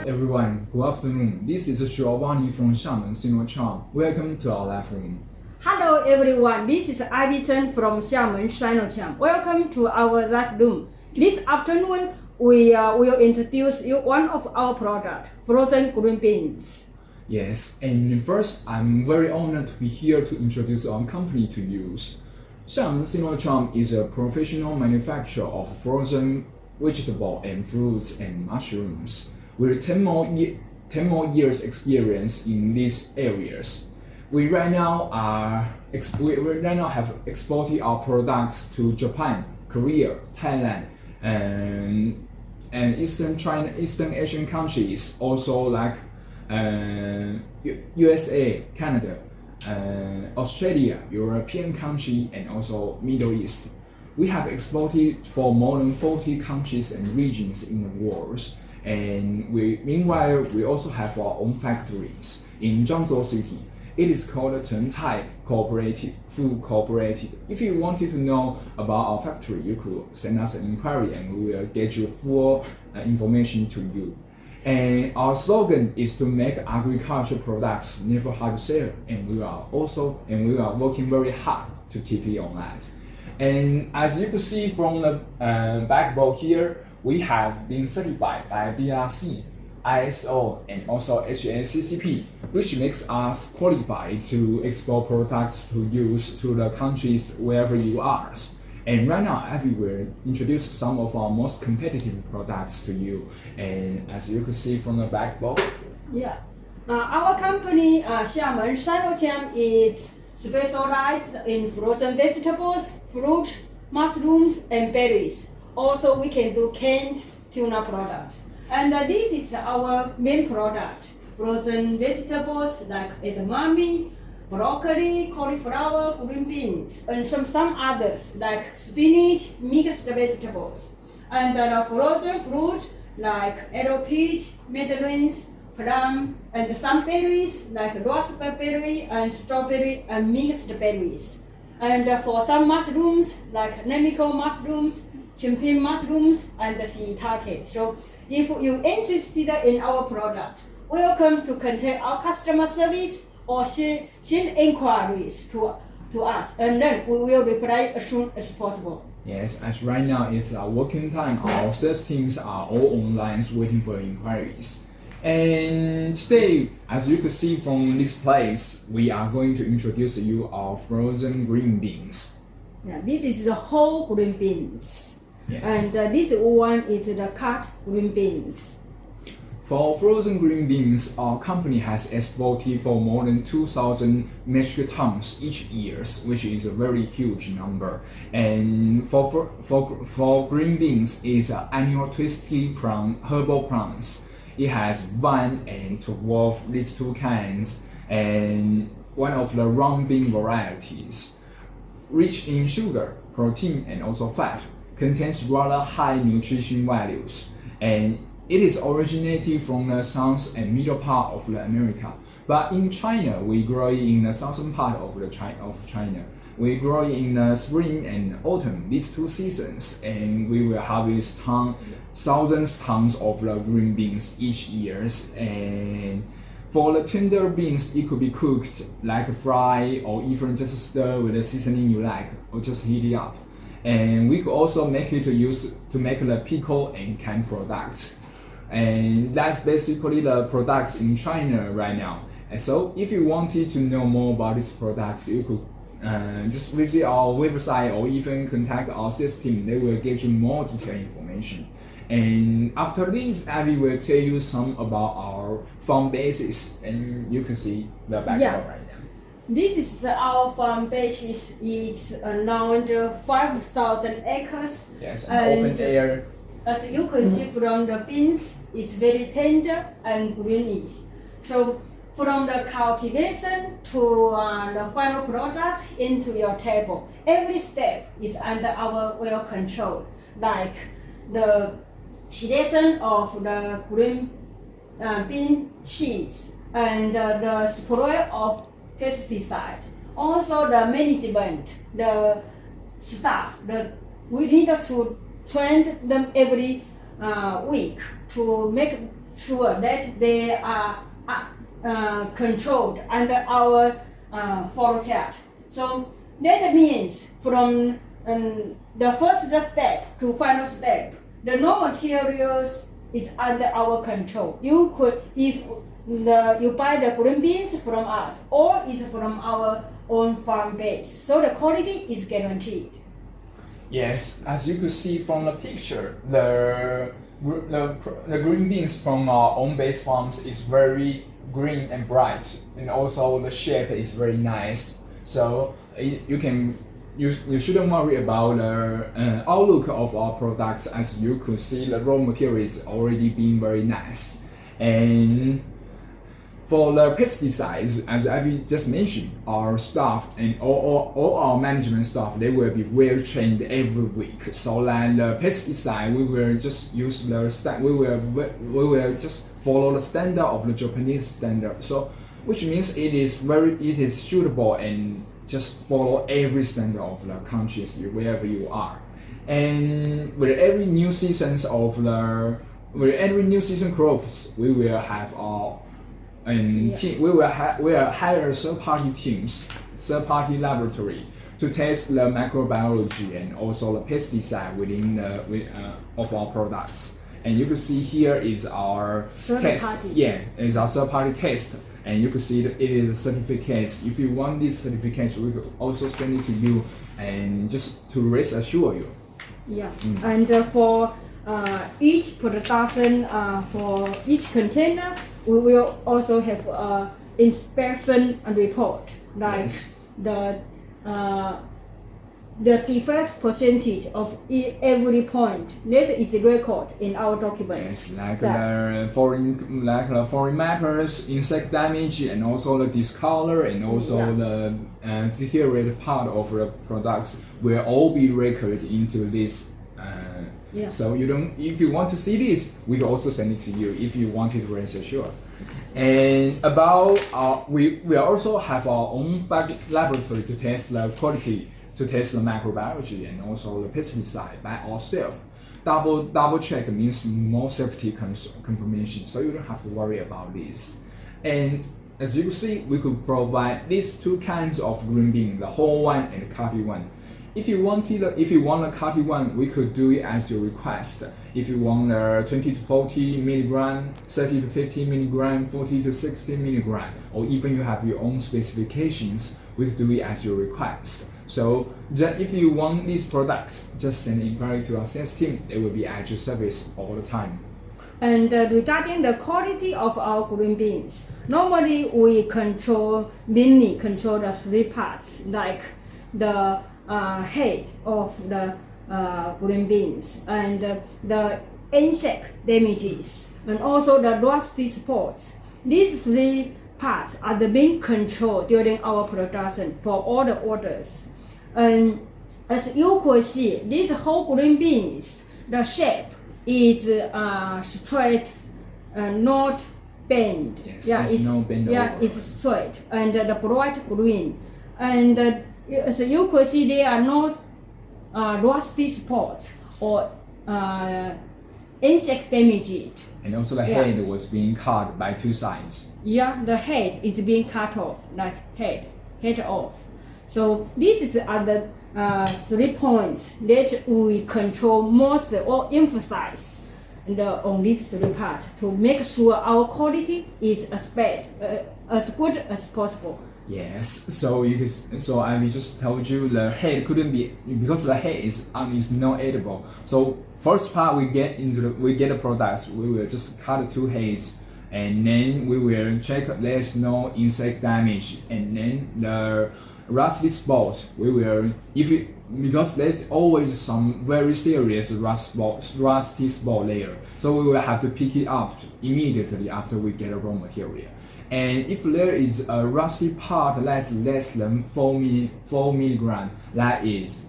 Everyone, good afternoon. This is Xiamen from Xiamen Sinocharm. Welcome to our live room. Hello everyone, this is Ivy Chen from Xiamen Sinocharm. Welcome to our live room. This afternoon, we will introduce you one of our products, frozen green beans. Yes, and first, I'm very honored to be here to introduce our company to you. Xiamen Sinocharm is a professional manufacturer of frozen vegetable and fruits and mushrooms. With 10 more years experience in these areas. We right now have exported our products to Japan, Korea, Thailand, and Eastern Asian countries, also like USA, Canada, Australia, European country, and also Middle East. We have exported for more than 40 countries and regions in the world. And meanwhile, we also have our own factories in Zhangzhou city. It is called Thai Food Cooperated. If you wanted to know about our factory, you could send us an inquiry and we will get you full information to you. And our slogan is to make agricultural products never hard to sell, and we are working very hard to keep it on that. And as you can see from the backbone here, we have been certified by BRC ISO and also HACCP, which makes us qualified to export products to use to the countries wherever you are. And right now, I will introduce some of our most competitive products to you. And as you can see from the backbone, Our company, Xiamen Sinocharm, is specialized in frozen vegetables, fruit, mushrooms, and berries. Also, we can do canned tuna product. And this is our main product, frozen vegetables like edamame, broccoli, cauliflower, green beans, and some others like spinach, mixed vegetables. And the frozen fruit like apple peach, mandarins, plum, and some berries like raspberry and strawberry and mixed berries. And for some mushrooms like nemico mushrooms, chimping mushrooms, and shiitake. So if you're interested in our product, welcome to contact our customer service or send inquiries to us, and then we will reply as soon as possible. yes, as right now it's our working time, our sales teams are all online waiting for inquiries. And today, as you can see from this place, we are going to introduce you our frozen green beans. This is the whole green beans. Yes. And this one is the cut green beans. For frozen green beans, our company has exported for more than 2,000 metric tons each year, which is a very huge number. And for green beans, it's an annual twisted herbal plants. It has 1 and 12, these two kinds, and one of the round bean varieties. Rich in sugar, protein, and also fat, contains rather high nutrition values, and it is originated from the south and middle part of the America. But in China, we grow it in the southern part of China. We grow it in the spring and autumn, these two seasons, and we will harvest thousands tons of the green beans each year. And for the tender beans, it could be cooked like fry or even just stir with the seasoning you like, or just heat it up. And we could also make it to make the pickle and canned products. And that's basically the products in China right now. And so if you wanted to know more about these products, you could just visit our website or even contact our sales team. They will get you more detailed information. And after this, Abby will tell you some about our farm basis, and you can see the background right now. This is our farm basis. It's around 5,000 acres. Yes, and open air. As you can see from the beans, it's very tender and greenish. So from the cultivation to the final product into your table, every step is under our well control, like the selection of the green bean seeds and the spray of pesticide. Also the management, the staff, we need to train them every week to make sure that they are controlled under our photo chart. So that means from the first step to final step, the raw materials is under our control. You could, if you buy the green beans from us, or is from our own farm base, so the quality is guaranteed. Yes, as you could see from the picture, the green beans from our own base farms is very green and bright, and also the shape is very nice. So you shouldn't worry about the outlook of our products, as you could see the raw material is already being very nice. And for the pesticides, as Ivy just mentioned, our staff and all our management staff, they will be well trained every week. So that the pesticide, we will just use we will just follow the standard of the Japanese standard. So which means it is suitable and just follow every standard of the countries wherever you are. And with every new season crops, we will have our team. We will hire third-party laboratory to test the microbiology and also the pesticide within of our products. And you can see here is our test. Yeah, it's our third-party test. And you can see that it is a certificate. If you want this certificate, we could also send it to you, and just to reassure you. Yeah, and for each production, for each container, we will also have inspection report, like Yes. the defect percentage of every point that is recorded in our documents. Yes, like the foreign matters, insect damage, and also the discolor, and also the deteriorated part of the products will all be recorded into this. So if you want to see this, we can also send it to you if you want it to reassure. And about we also have our own laboratory to test the quality, to test the microbiology and also the pesticide by ourselves. Double check means more safety confirmation, so you don't have to worry about this. And as you can see, we could provide these two kinds of green bean, the whole one and the cutty one. If you want the cutty one, we could do it as your request. If you want the 20 to 40 milligram, 30 to 50 milligram, 40 to 60 milligram, or even you have your own specifications, we could do it as your request. So if you want these products, just send an inquiry to our sales team. They will be at your service all the time. And regarding the quality of our green beans, normally we mainly control the three parts, like the head of the green beans, and the insect damages, and also the rusty spots. These three parts are the main control during our production for all the orders. And as you could see, these whole green beans, the shape is straight, not bend. Yes, it's no bend over. It's straight, and the bright green. And as you could see, there are no rusty spots or insect damage. And also the head was being cut by two sides. Yeah, the head is being cut off, like head off. So these are the 3 points that we control most or emphasize on these 3 parts to make sure our quality is as good as possible. Yes, so I just told you the head couldn't be, because the head is not edible. So first part we get the products, we will just cut the 2 heads, and then we will check there's no insect damage, and then the rusty spot we will, because there's always some very serious rusty spot there, so we will have to pick it up immediately after we get a raw material. And if there is a rusty part that's less than 4 milligram, that is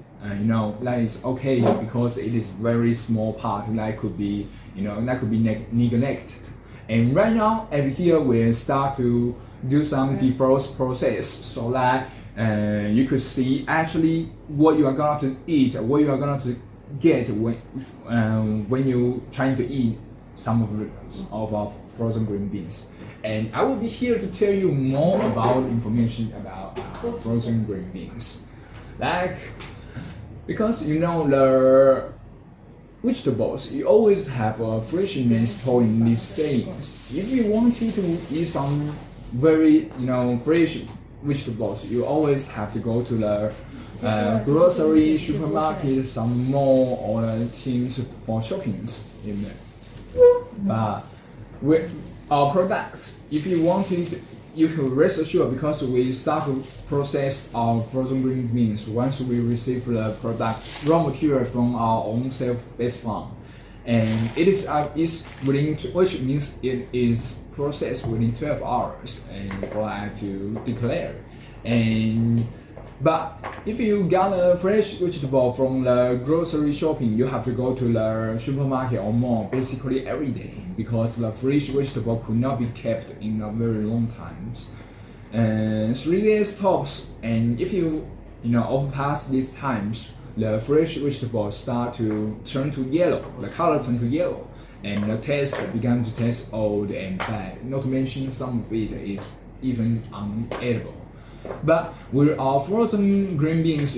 okay, because it is very small part that could be neglected. And right now, every year we start to do some defrost process, so that you could see actually what you are going to eat, what you are going to get when you trying to eat some of our frozen green beans. And I will be here to tell you more about information about frozen green beans. Because you know the vegetables, you always have a freshness point in these sayings. If you wanted to eat some very fresh vegetables, you always have to go to the grocery, supermarket, some mall or things for shoppings. But with our products, if you wanted, you can rest assured because we start to process our frozen green beans once we receive the product raw material from our own self-based farm, and it is within, which means it is processed within 12 hours and for that to declare. But if you got a fresh vegetable from the grocery shopping, you have to go to the supermarket or mall basically every day because the fresh vegetable could not be kept in a very long time. And 3 days tops, and if you overpass these times, the fresh vegetables start to turn to yellow, the color turn to yellow, and the taste began to taste old and bad. Not to mention some of it is even unedible. But with our frozen green beans,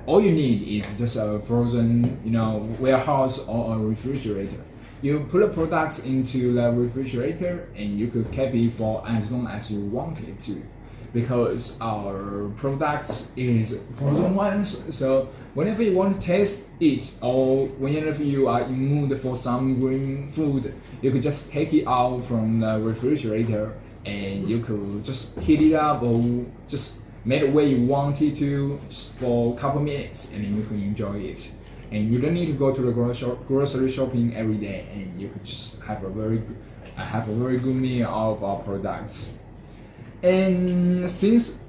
all you need is just a frozen, warehouse or a refrigerator. You put the products into the refrigerator and you could keep it for as long as you want it to, because our products is frozen ones. So whenever you want to taste it, or whenever you are in mood for some green food, you could just take it out from the refrigerator and you could just heat it up or just make the way you want it to for a couple minutes, and then you can enjoy it. And you don't need to go to the grocery shopping every day, and you could just have a very good meal of our products. And since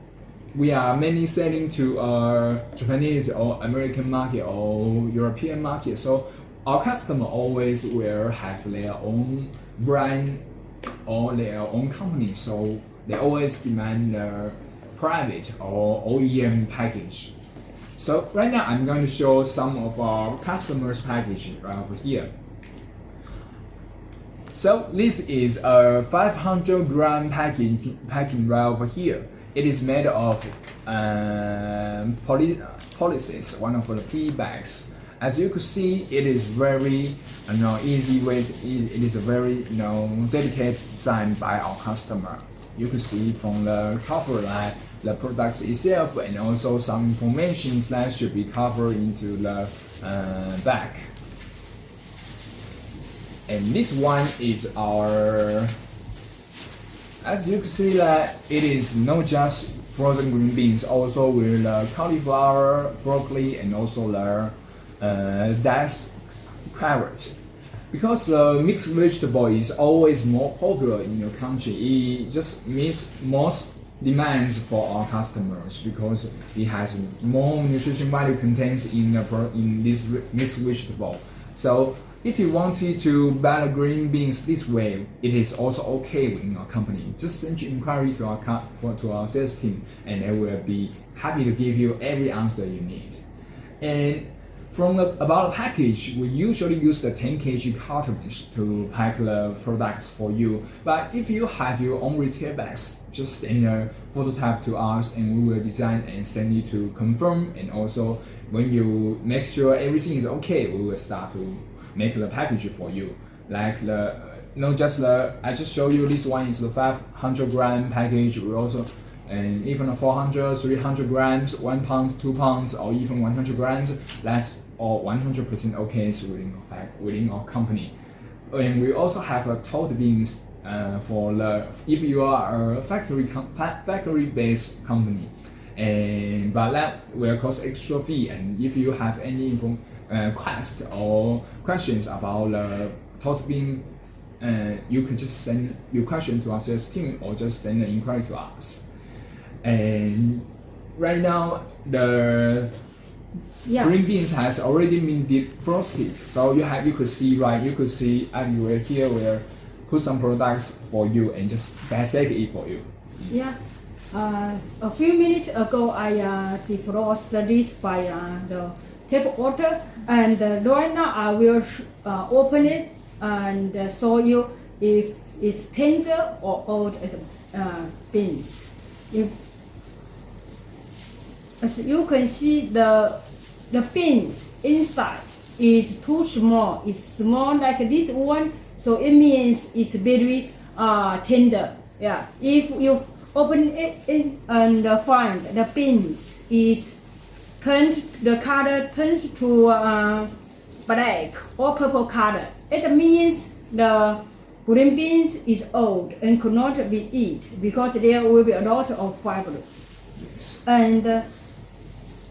we are mainly selling to Japanese or American market or European market, so our customer always will have their own brand or their own company, so they always demand a private or OEM package. So right now I'm going to show some of our customers' package right over here. So this is a 500-gram packing right over here. It is made of polysis, one of the PE bags. As you could see, it is very easy weight. It is a very dedicated design by our customer. You could see from the cover that the product itself and also some information that should be covered into the back. And this one is our, as you can see that it is not just frozen green beans, also with cauliflower, broccoli, and also the diced carrot. Because the mixed vegetable is always more popular in your country, it just meets most demands for our customers because it has more nutrition value contains in this mixed vegetable. So if you wanted to buy the green beans this way, it is also okay within our company. Just send your inquiry to our sales team, and they will be happy to give you every answer you need. And about the package, we usually use the 10 kg cartons to pack the products for you. But if you have your own retail bags, just send a prototype to us and we will design and send you to confirm. And also, when you make sure everything is okay, we will start to make the package for you. Like I just show you this one is the 500-gram package. We also, and even a 400, 300 grams, 1 pound, 2 pounds, or even 100 grams, that's all 100% okay within our company. And we also have a tote beans if you are a factory-based company, but that will cost extra fee. And if you have any questions about the tote bean, you could just send your question to our sales team or just send an inquiry to us. And right now the green beans has already been defrosted, so you could see everywhere here we'll put some products for you and just dissect it for you. A few minutes ago I defrosted it by the tap water, and right now I will open it and show you if it's tender or old beans. As you can see, the beans inside is too small. It's small like this one, so it means it's very tender. Yeah. If you open it in and find the beans is the color turns to black or purple color, it means the green beans is old and could not be eaten because there will be a lot of fiber. Yes. And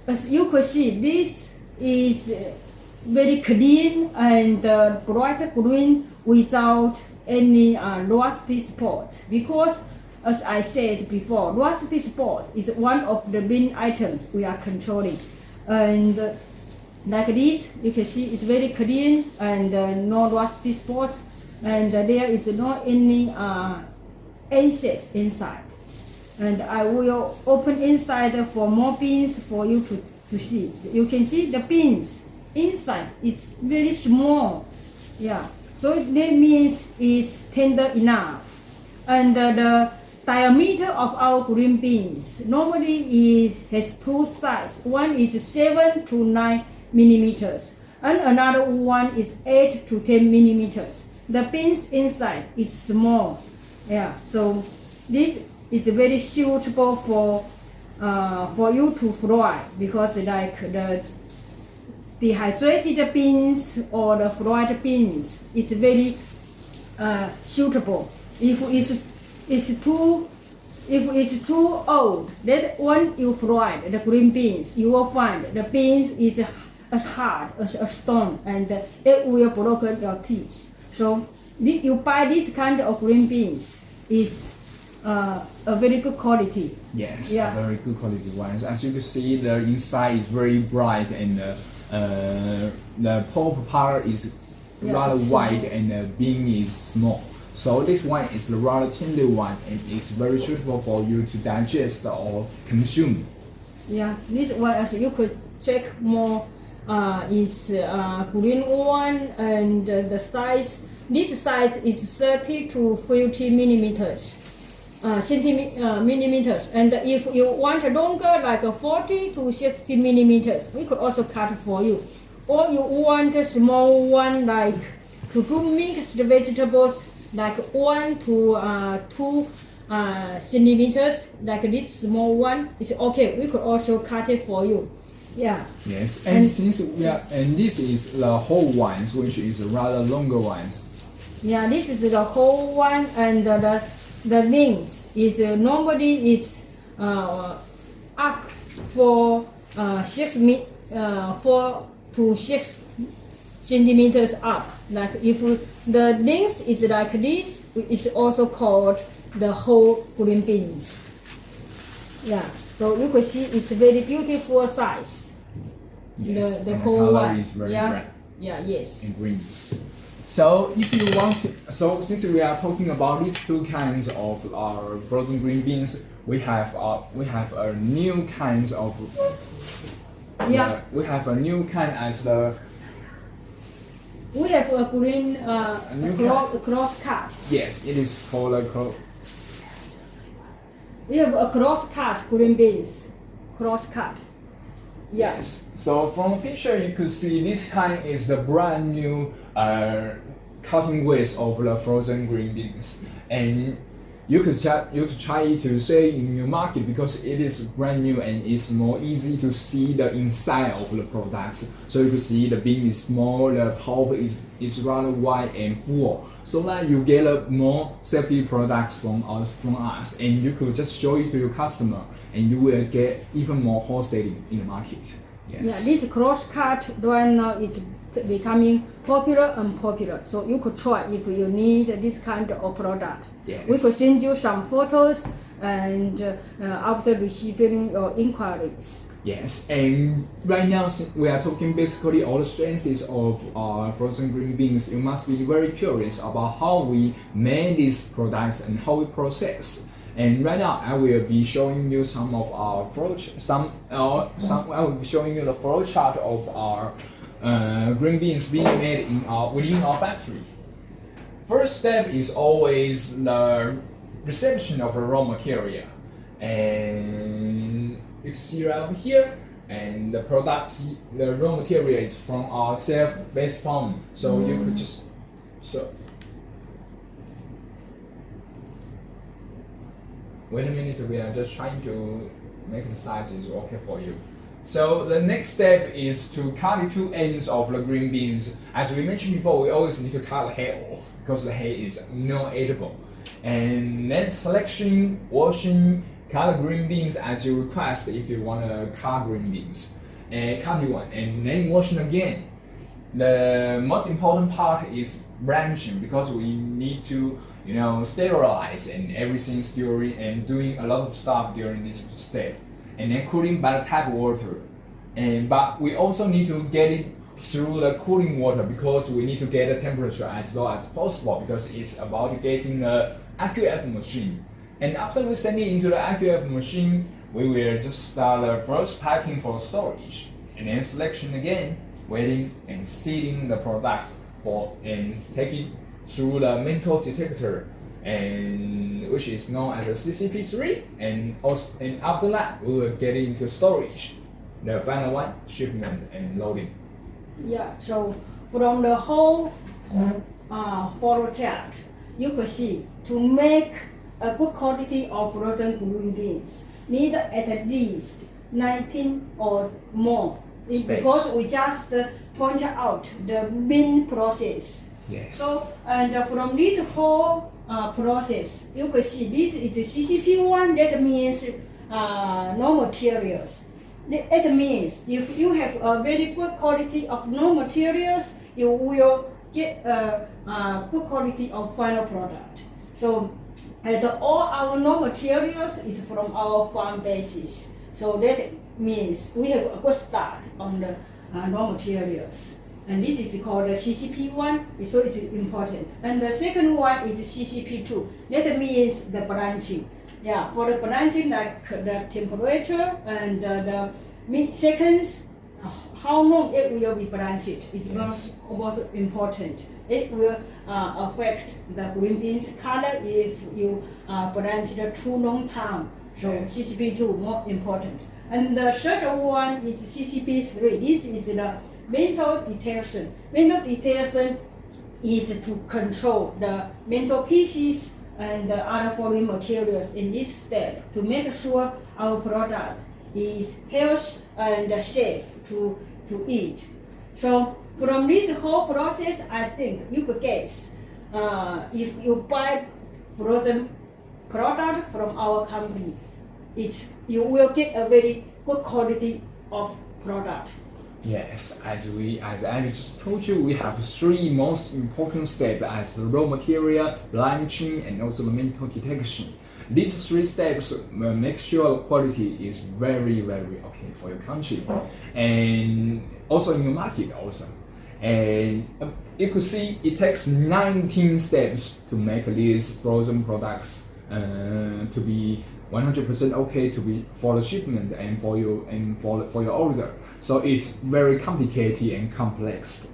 as you can see, this is very clean and bright green without any rusty spots, because as I said before, rusty spots is one of the main items we are controlling. And like this, you can see it's very clean and no rusty spots, and there is not any insects inside. And I will open inside for more beans for you to see. You can see the beans inside, it's very small. Yeah, so that means it's tender enough. And the diameter of our green beans normally has two sizes. One is 7 to 9 millimeters and another one is 8 to 10 millimeters. The beans inside is small. Yeah, so this is very suitable for you to fry, because like the dehydrated beans or the fried beans, it's very suitable. If it's too old, that when you fry the green beans, you will find the beans is as hard as a stone and it will block your teeth. So you buy this kind of green beans, it's a very good quality. Yes, yeah. A very good quality ones. As you can see, the inside is very bright and the pulp part is rather white and the bean is small. So this one is the rather tender one and it's very suitable for you to digest or consume. Yeah, this one, as you could check more, it's green one, and the size. This size is 30 to 50 millimeters. Millimeters, and if you want longer, like 40 to 60 millimeters, we could also cut for you. Or you want a small one, like to do mixed vegetables, like 1 to 2 centimeters, like this small one, it's okay. We could also cut it for you. Yeah. Yes, and since and this is the whole ones, which is rather longer ones. Yeah, this is the whole one, and the length is normally it's up for 4 to 6 centimeters up. Like if the length is like this, it's also called the whole green beans. Yeah, so you can see it's a very beautiful size. Yes, the and whole color one. is very Yeah. bright. Yeah, yes. And green. So if you want to, so since we are talking about these two kinds of our frozen green beans, we have a new kinds of we have a new kind as the we have a green cross cut. Yes, it is for the We have a cross cut green beans. Cross cut. Yeah. Yes. So from the picture you could see this kind is the brand new cutting width of the frozen green beans, and you could try to say in your market because it is brand new and it's more easy to see the inside of the products. So you could see the bean is small, the pulp is rather wide and full, so that you get a more safety products from us, and you could just show it to your customer, and you will get even more wholesaling in the market. Yes. Yeah, this cross cut right now is becoming popular and popular. So you could try if you need this kind of product. Yes. We could send you some photos and after receiving your inquiries. Yes, and right now we are talking basically all the strengths of our frozen green beans. You must be very curious about how we make these products and how we process. And right now I will be showing you some of our I will be showing you the flow chart of our green beans being made within our factory. first step is always the reception of the raw material, and you can see right over here. And the products, the raw material is from our self-based farm, so you could just wait a minute. We are just trying to make the sizes okay for you. So the next step is to cut the two ends of the green beans. As we mentioned before, we always need to cut the head off because the head is not edible. And then selection, washing, cut the green beans as you request if you want to cut green beans. And cut it one, and then washing again. The most important part is branching because we need to, sterilize and everything during and doing a lot of stuff during this step. And then cooling by the tap water. But we also need to get it through the cooling water because we need to get the temperature as low as possible because it's about getting the IQF machine. And after we send it into the IQF machine, we will just start the first packing for storage, and then selection again, waiting and sealing the products and take it through the metal detector, and which is known as a CCP3, and after that we will get into storage, the final one, shipment and loading. Yeah, so from the whole photo chart, you could see to make a good quality of frozen green beans need at least 19 or more. It's because we just point out the bean process. Yes. So and from this whole process, you could see this is the CCP1. That means no materials. It means if you have a very good quality of no materials, you will get a good quality of final product. So and all our raw materials is from our farm basis. So that means we have a good start on the raw materials. And this is called the CCP1, so it's important. And the second one is CCP2. That means the branching. Yeah, for the branching, like the temperature and the seconds, how long it will be branched is most important. It will affect the green beans color if you branch it too long time. So CCP2 more important. And the third one is CCP3. This is the mental detection. Mental detection is to control the mental pieces and the other foreign materials in this step to make sure our product is healthy and safe to eat. So from this whole process, I think you could guess if you buy frozen product from our company, you will get a very good quality of product. Yes, as I just told you, we have three most important steps as the raw material, blanching, and also the mental detection. These three steps make sure the quality is very, very okay for your country, and also in your market also. And you could see it takes 19 steps to make these frozen products to be 100% okay to be for the shipment and for your order. So it's very complicated and complex.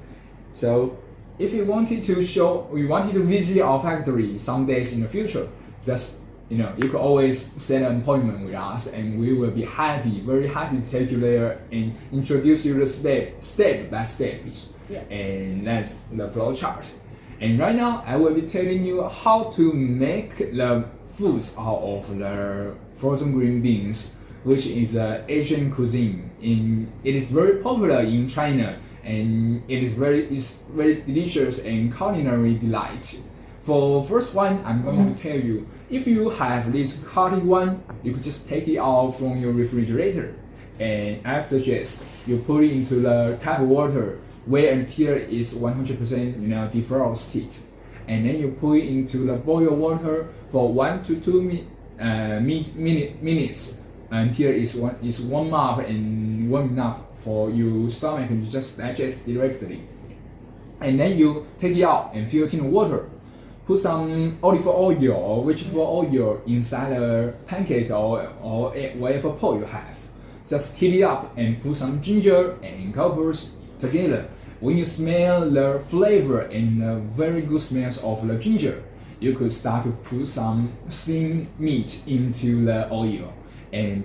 So if you wanted to visit our factory some days in the future, just you could always set an appointment with us, and we will be very happy to take you there and introduce you the step by steps. Yeah. And that's the flow chart. And right now, I will be telling you how to make the foods out of the frozen green beans, which is Asian cuisine. It is very popular in China, and it is very delicious and culinary delight. For first one, I'm going to tell you, if you have this cutting one, you could just take it out from your refrigerator, and I suggest you put it into the tap water, wait until it's 100% defrosted, and then you put it into the boiled water for 1 to 2 minutes until it's warm up and warm enough for your stomach to just digest directly. And then you take it out and fill it in water. Put some olive oil or vegetable oil inside a pancake or whatever pot you have. Just heat it up and put some ginger and peppers together when you smell the flavor and the very good smells of the ginger, you could start to put some steamed meat into the oil.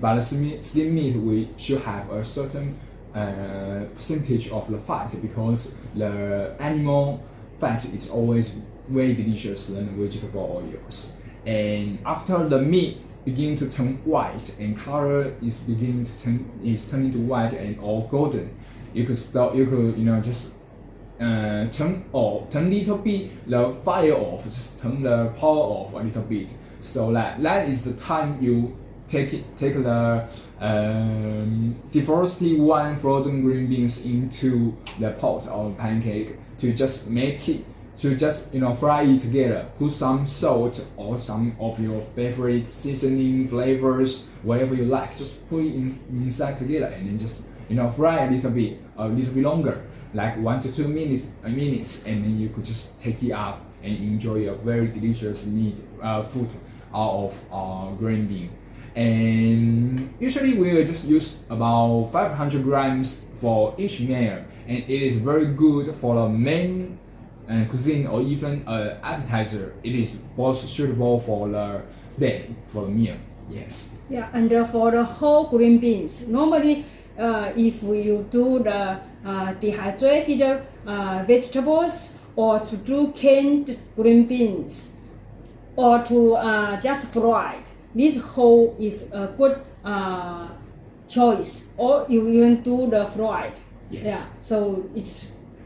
But the steamed meat should have a certain percentage of the fat, because the animal fat is always very delicious than vegetable oils. And after the meat begin to turn white and color is turning to white and all golden, you could just turn little bit the fire off, just turn the power off a little bit. So that is the time you take the defrosted one frozen green beans into the pot or pancake to just fry it together. Put some salt or some of your favorite seasoning flavors, whatever you like. Just put it inside together and then just fry a little bit longer, like 1 to 2 minutes, and then you could just take it up and enjoy a very delicious food out of green bean. And usually we will just use about 500 grams for each meal, and it is very good for the main cuisine or even appetizer. It is both suitable for the day, for the meal. Yes. Yeah, and for the whole green beans, normally if you do the dehydrated vegetables, or to do canned green beans, or to just fried, this whole is a good choice. Or you even do the fried. Yes. Yeah. So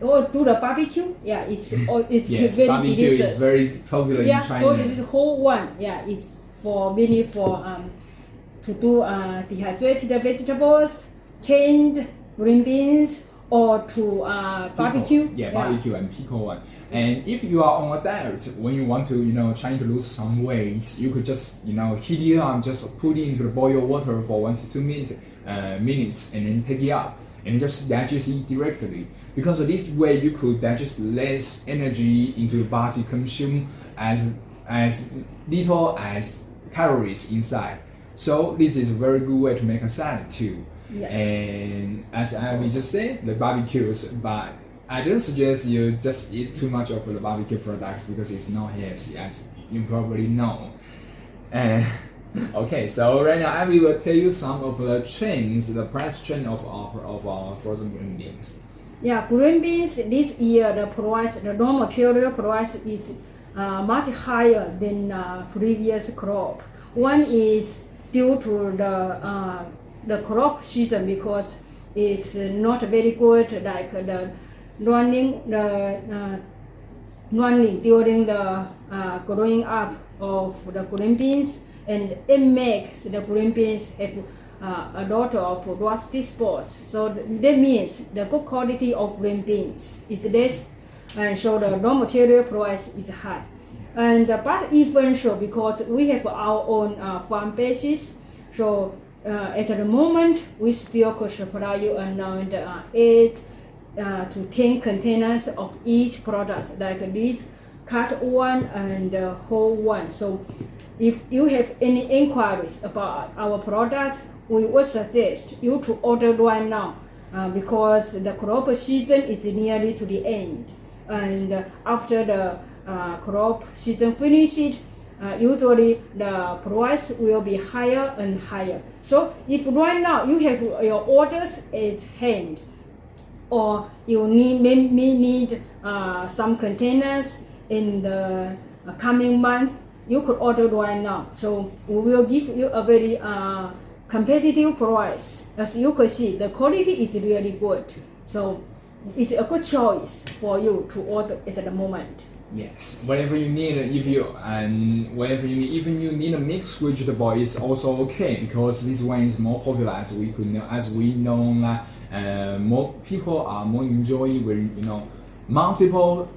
or do the barbecue. Yeah, it's yes, very barbecue delicious. is very popular in China. So this whole one, it's mainly for to do dehydrated vegetables, canned green beans, or to barbecue. Barbecue and pickle one. And if you are on a diet, when you want to trying to lose some weight, you could just heat it up, just put it into the boiled water for 1 to 2 minutes, and then take it up and just digest it directly. Because of this way, you could digest less energy into your body, consume as little as calories inside. So this is a very good way to make a salad too. Yeah. And as we just said, the barbecues, but I don't suggest you just eat too much of the barbecue products because it's not healthy, as you probably know. Okay, so right now I will tell you some of the trends, the price trend of our frozen green beans. Yeah, green beans this year the raw material price is much higher than previous crop. One is due to the crop season, because it's not very good, like the running during the growing up of the green beans, and it makes the green beans have a lot of rusty spots. So that means the good quality of green beans is less, and so the raw material price is high. And but even so, because we have our own farm bases, so at the moment we still could supply you around 8 to 10 containers of each product, like this cut one and whole one. So if you have any inquiries about our product, we would suggest you to order right now, because the crop season is nearly to the end, and after the crop season finishes, usually the price will be higher and higher. So if right now you have your orders at hand, or you may need some containers in the coming month, you could order right now. So we will give you a very competitive price. As you can see, the quality is really good. So it's a good choice for you to order at the moment. Yes, whatever you need, even you need a mixed vegetable, is also okay, because this one is more popular, as we know that more people are more enjoying with multiple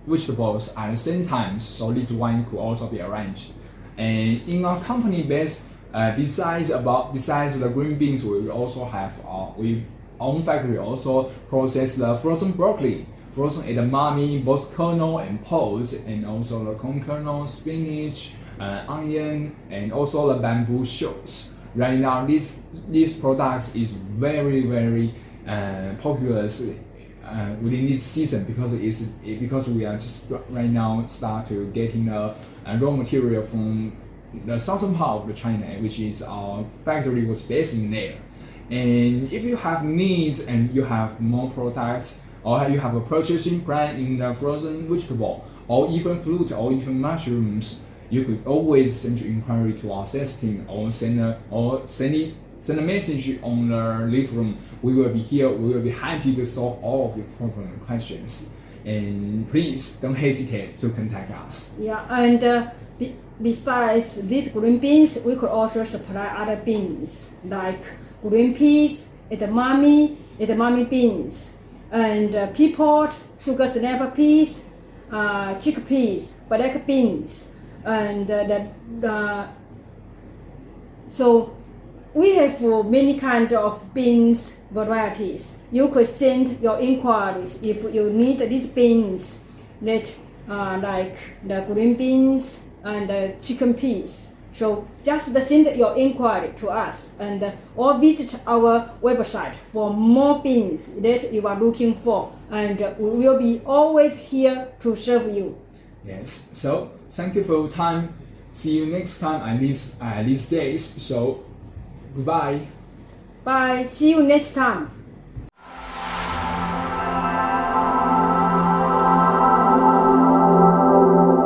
vegetables at the same time. So this one could also be arranged. And in our company base, besides the green beans, we also have our own factory also process the frozen broccoli, frozen edamame, both kernel and pods, and also the corn kernel, spinach, onion, and also the bamboo shoots. Right now, these products is very popular within this season because we are just right now start to getting raw material from the southern part of the China, which is our factory was based in there. And if you have needs and you have more products, or you have a purchasing plan in the frozen vegetable, or even fruit, or even mushrooms, you could always send your inquiry to our sales team, or send a message on the leaf room. We will be here. We will be happy to solve all of your problem and questions. And please don't hesitate to contact us. Yeah, and besides these green beans, we could also supply other beans like green peas, edamame beans, and pea pod, sugar snapper peas, chickpeas, black beans, and so we have many kind of beans varieties. You could send your inquiries if you need these beans that like the green beans and the chicken peas. So just send your inquiry to us or visit our website for more beans that you are looking for, and we will be always here to serve you. Yes, so thank you for your time. See you next time at these days. So goodbye. Bye. See you next time.